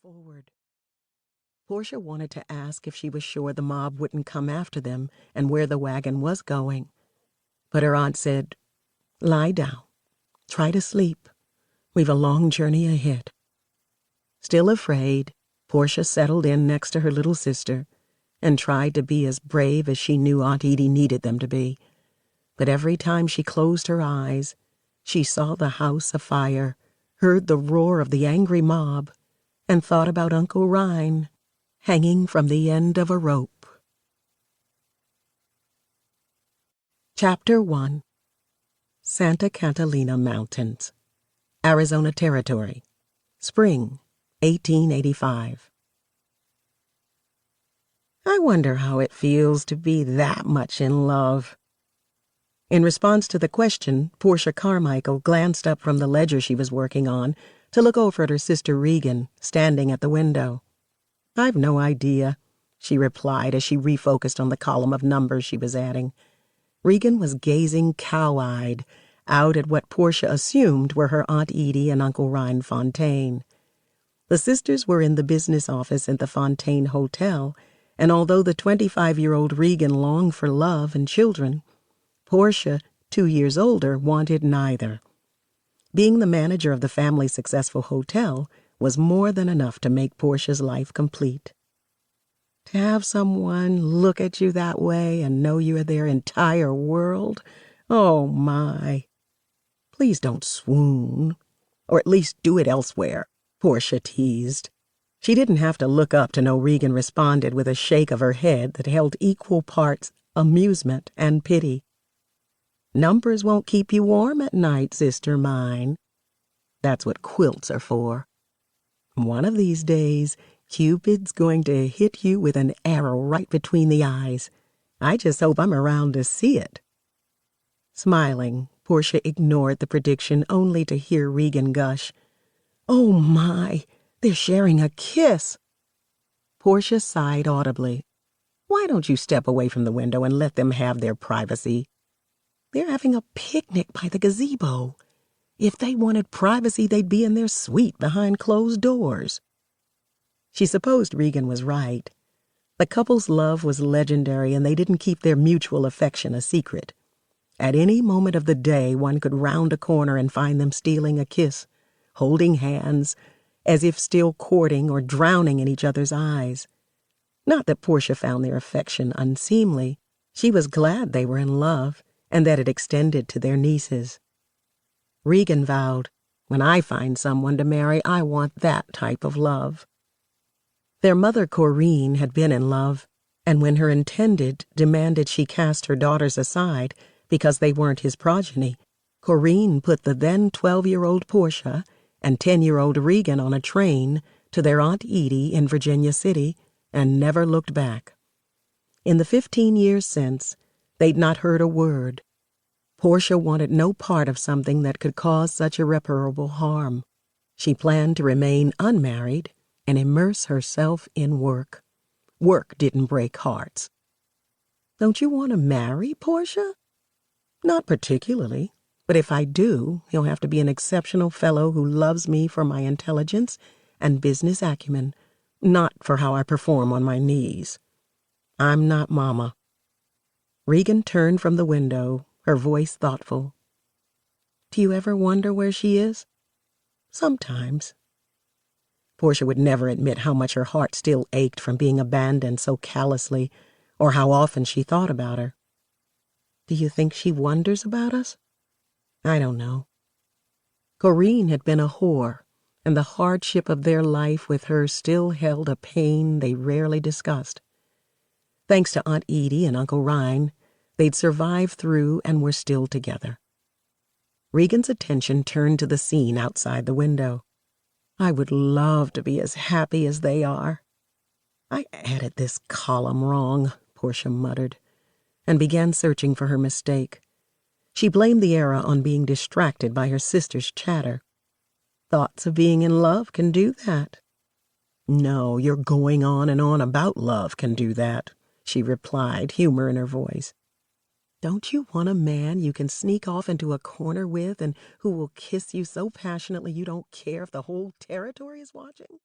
forward. Portia wanted to ask if she was sure the mob wouldn't come after them and where the wagon was going. But her aunt said, "Lie down. Try to sleep. We've a long journey ahead." Still afraid, Portia settled in next to her little sister and tried to be as brave as she knew Aunt Edie needed them to be. But every time she closed her eyes, she saw the house afire, heard the roar of the angry mob, and thought about Uncle Rhine hanging from the end of a rope. Chapter 1. Santa Catalina Mountains, Arizona Territory, Spring, 1885. I wonder how it feels to be that much in love. In response to the question, Portia Carmichael glanced up from the ledger she was working on to look over at her sister Regan, standing at the window. "I've no idea," she replied as she refocused on the column of numbers she was adding. Regan was gazing cow-eyed out at what Portia assumed were her Aunt Edie and Uncle Rhine Fontaine. The sisters were in the business office at the Fontaine Hotel, and although the 25-year-old Regan longed for love and children, Portia, 2 years older, wanted neither. Being the manager of the family's successful hotel was more than enough to make Portia's life complete. To have someone look at you that way and know you are their entire world, oh my. "Please don't swoon, or at least do it elsewhere," Portia teased. She didn't have to look up to know Regan responded with a shake of her head that held equal parts amusement and pity. "Numbers won't keep you warm at night, sister mine. That's what quilts are for. One of these days, Cupid's going to hit you with an arrow right between the eyes. I just hope I'm around to see it." Smiling, Portia ignored the prediction only to hear Regan gush, "Oh my, they're sharing a kiss." Portia sighed audibly. "Why don't you step away from the window and let them have their privacy? They're having a picnic by the gazebo. If they wanted privacy, they'd be in their suite behind closed doors." She supposed Regan was right. The couple's love was legendary, and they didn't keep their mutual affection a secret. At any moment of the day, one could round a corner and find them stealing a kiss, holding hands, as if still courting or drowning in each other's eyes. Not that Portia found their affection unseemly. She was glad they were in love, and that it extended to their nieces. Regan vowed, "When I find someone to marry, I want that type of love." Their mother, Corinne, had been in love, and when her intended demanded she cast her daughters aside because they weren't his progeny, Corinne put the then 12-year-old Portia and 10-year-old Regan on a train to their Aunt Edie in Virginia City and never looked back. In the 15 years since, they'd not heard a word. Portia wanted no part of something that could cause such irreparable harm. She planned to remain unmarried and immerse herself in work. Work didn't break hearts. "Don't you want to marry, Portia?" "Not particularly, but if I do, he'll have to be an exceptional fellow who loves me for my intelligence and business acumen, not for how I perform on my knees. I'm not Mama." Regan turned from the window, her voice thoughtful. "Do you ever wonder where she is?" "Sometimes." Portia would never admit how much her heart still ached from being abandoned so callously, or how often she thought about her. "Do you think she wonders about us?" "I don't know." Corinne had been a whore, and the hardship of their life with her still held a pain they rarely discussed. Thanks to Aunt Edie and Uncle Rhine, they'd survived through and were still together. Regan's attention turned to the scene outside the window. "I would love to be as happy as they are." "I added this column wrong," Portia muttered, and began searching for her mistake. She blamed the error on being distracted by her sister's chatter. "Thoughts of being in love can do that." "No, your going on and on about love can do that," she replied, humor in her voice. "Don't you want a man you can sneak off into a corner with and who will kiss you so passionately you don't care if the whole territory is watching?"